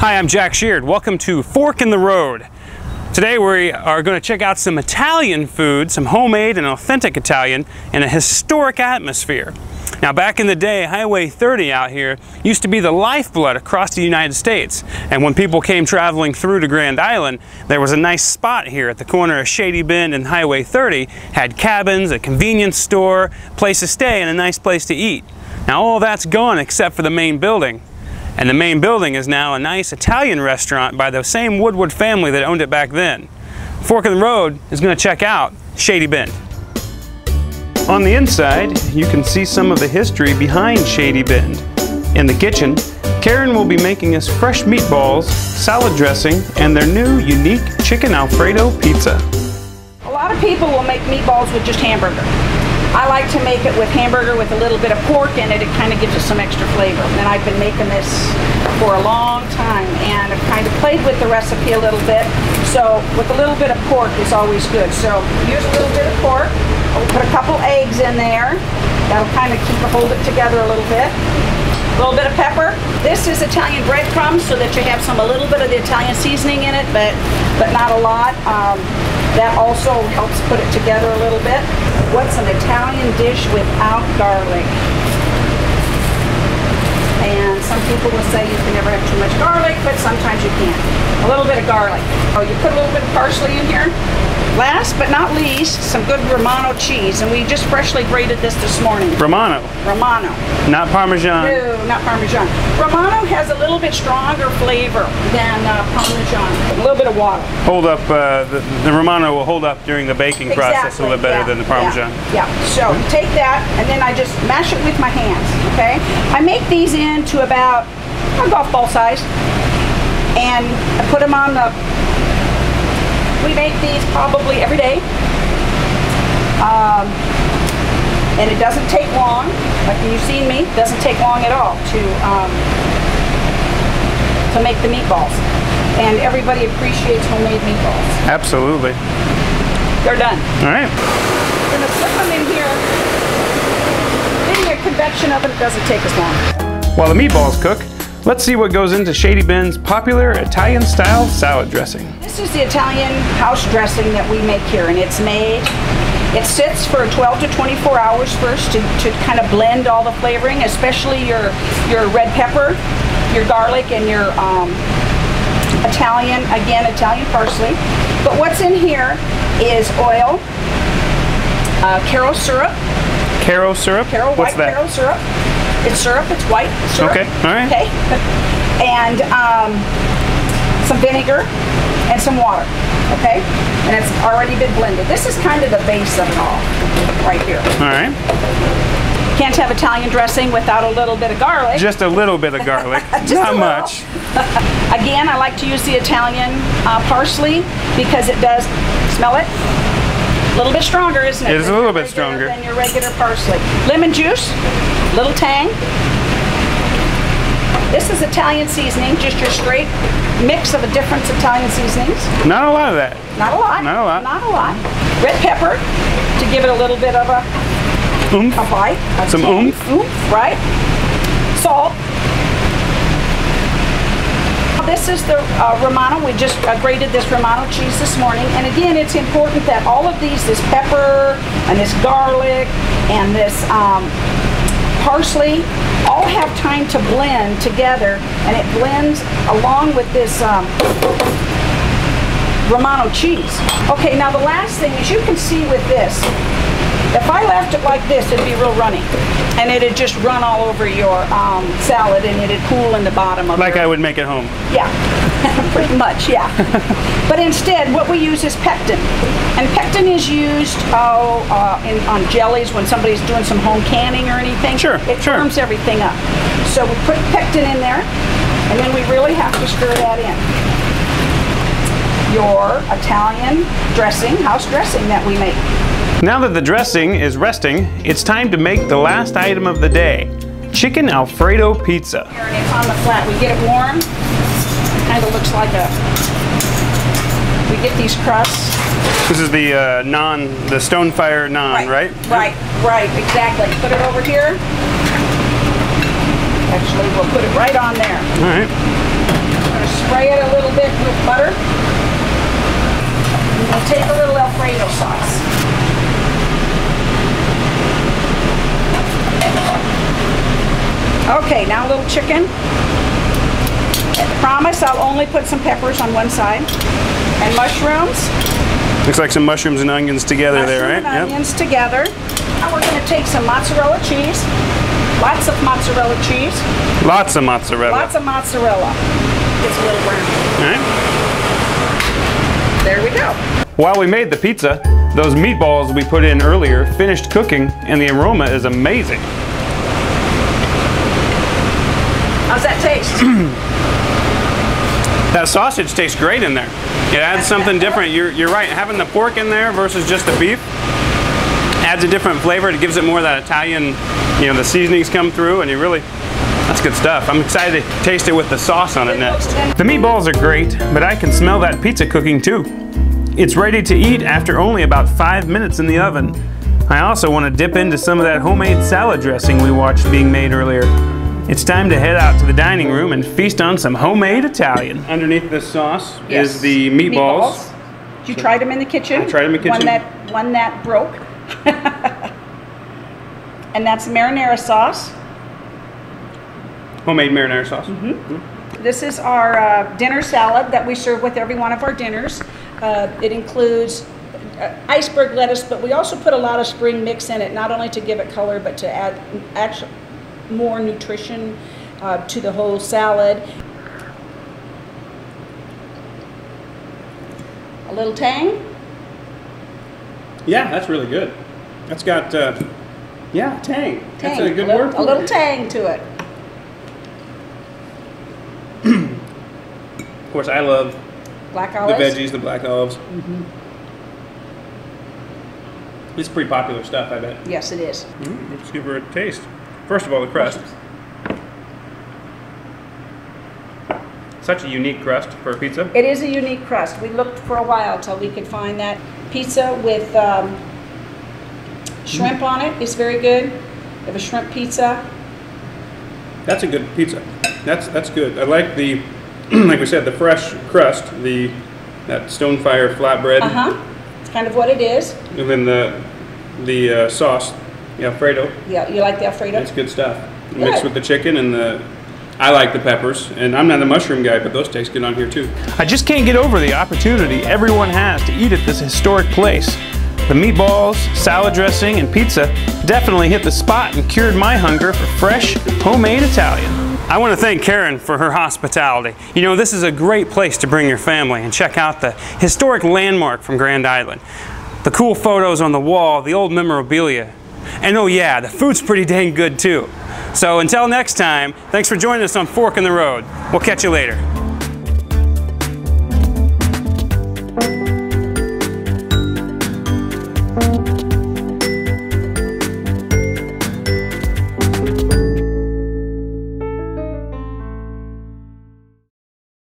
Hi, I'm Jack Sheard. Welcome to Fork in the Road. Today we are going to check out some Italian food, some homemade and authentic Italian in a historic atmosphere. Now, back in the day, Highway 30 out here used to be the lifeblood across the United States. And when people came traveling through to Grand Island, there was a nice spot here at the corner of Shady Bend and Highway 30. Had cabins, a convenience store, place to stay, and a nice place to eat. Now, all that's gone except for the main building. And the main building is now a nice Italian restaurant by the same Woodward family that owned it back then. Fork in the Road is going to check out Shady Bend. On the inside, you can see some of the history behind Shady Bend. In the kitchen, Karen will be making us fresh meatballs, salad dressing, and their new unique chicken Alfredo pizza. A lot of people will make meatballs with just hamburger. I like to make it with hamburger with a little bit of pork in it. It kind of gives it some extra flavor. And I've been making this for a long time, and I've kind of played with the recipe a little bit. So with a little bit of pork is always good. So use a little bit of pork. We'll put a couple eggs in there. That'll kind of hold it together a little bit. A little bit of pepper. This is Italian breadcrumbs, so that you have a little bit of the Italian seasoning in it, but not a lot. That also helps put it together a little bit. What's an Italian dish without garlic? And some people will say you can never have too much garlic, but sometimes you can. A little bit of garlic. Oh, you put a little bit of parsley in here. Last but not least, some good Romano cheese, and we just freshly grated this morning. Romano? Romano. Not Parmesan? No, not Parmesan. Romano has a little bit stronger flavor than Parmesan. A little bit of water. Hold up, the Romano will hold up during the baking process a little bit better than the Parmesan. Yeah. So take that, and then I just mash it with my hands, okay? I make these into about a golf ball size, and I put them on the... We make these probably every day, and it doesn't take long. Like you've seen me, it doesn't take long at all to make the meatballs. And everybody appreciates homemade meatballs. Absolutely. They're done. All right. I'm going to put them in here. In a convection oven, it doesn't take as long. While the meatballs cook, let's see what goes into Shady Bend's popular Italian-style salad dressing. This is the Italian house dressing that we make here, and it's made. It sits for 12 to 24 hours first to kind of blend all the flavoring, especially your red pepper, your garlic, and your Italian parsley. But what's in here is oil, Caro syrup. Caro syrup? What's that? Caro syrup. It's syrup, it's white syrup. Okay, all right. Okay. And some vinegar and some water, okay? And it's already been blended. This is kind of the base of it all, right here. All right. Can't have Italian dressing without a little bit of garlic. Just a little bit of garlic, not much. Again, I like to use the Italian parsley because it does, smell it? A little bit stronger, isn't it? It is a little bit stronger than your regular parsley. Lemon juice, little tang. This is Italian seasoning, just your straight mix of a different Italian seasonings. Not a lot of that. Not a lot. Not a lot. Not a lot. Red pepper to give it a little bit of a oomph. A bite. Some oomph. Oomph, right? Salt. This is the Romano. We just grated this Romano cheese this morning. And again, it's important that all of these, this pepper and this garlic and this parsley, all have time to blend together, and it blends along with this Romano cheese. Okay, now the last thing is you can see with this, if I left it like this, it'd be real runny. And it'd just run all over your salad, and it'd pool in the bottom of it. Like I would make at home. Yeah, pretty much, yeah. But instead, what we use is pectin. And pectin is used on jellies when somebody's doing some home canning or anything. Sure, it firms everything up. So we put pectin in there, and then we really have to stir that in. Your Italian dressing, house dressing that we make. Now that the dressing is resting, it's time to make the last item of the day, chicken Alfredo pizza. And it's on the flat. We get it warm. It kind of looks like we get these crusts. This is the the stone fire naan, right? Right, exactly. Put it over here. Actually, we'll put it right on there. All right. I'm going to Spray it a little bit with butter. And we'll take a little Alfredo sauce. Okay, now a little chicken. Promise I'll only put some peppers on one side. And mushrooms. Looks like some mushrooms and onions together there, right? And onions together. Now we're going to take some mozzarella cheese. Lots of mozzarella cheese. Lots of mozzarella. Lots of mozzarella. It's a little brown. All right. There we go. While we made the pizza, those meatballs we put in earlier finished cooking, and the aroma is amazing. How's that taste? That sausage tastes great in there. It adds something different. You're right, having the pork in there versus just the beef adds a different flavor. It gives it more of that Italian, you know, the seasonings come through, and that's good stuff. I'm excited to taste it with the sauce on it next. The meatballs are great, but I can smell that pizza cooking too. It's ready to eat after only about 5 minutes in the oven. I also want to dip into some of that homemade salad dressing we watched being made earlier. It's time to head out to the dining room and feast on some homemade Italian. Underneath this sauce is the meatballs. You tried them in the kitchen? I tried them in the kitchen. One that broke. And that's marinara sauce. Homemade marinara sauce. This is our dinner salad that we serve with every one of our dinners. It includes iceberg lettuce, but we also put a lot of spring mix in it, not only to give it color, but to add actually more nutrition to the whole salad. A little tang. Yeah, that's really good. That's got, yeah, tang. That's a good word for it. A little tang to it. Of course, I love black olives. The veggies, the black olives. It's pretty popular stuff, I bet. Yes, it is. Let's give her a taste. First of all, the crust. Such a unique crust for a pizza. It is a unique crust. We looked for a while till we could find that. Pizza with shrimp on it is very good. We have a shrimp pizza. That's a good pizza. That's good. I like the, like we said, the fresh crust, that stone fire flatbread. It's kind of what it is. And then the sauce, the Alfredo. Yeah, you like the Alfredo? It's good stuff. Mixed with the chicken and I like the peppers, and I'm not a mushroom guy, but those taste good on here too. I just can't get over the opportunity everyone has to eat at this historic place. The meatballs, salad dressing, and pizza definitely hit the spot and cured my hunger for fresh, homemade Italian. I want to thank Karen for her hospitality. You know, this is a great place to bring your family and check out the historic landmark from Grand Island. The cool photos on the wall, the old memorabilia. And oh yeah, the food's pretty dang good too. So until next time, thanks for joining us on Fork in the Road. We'll catch you later.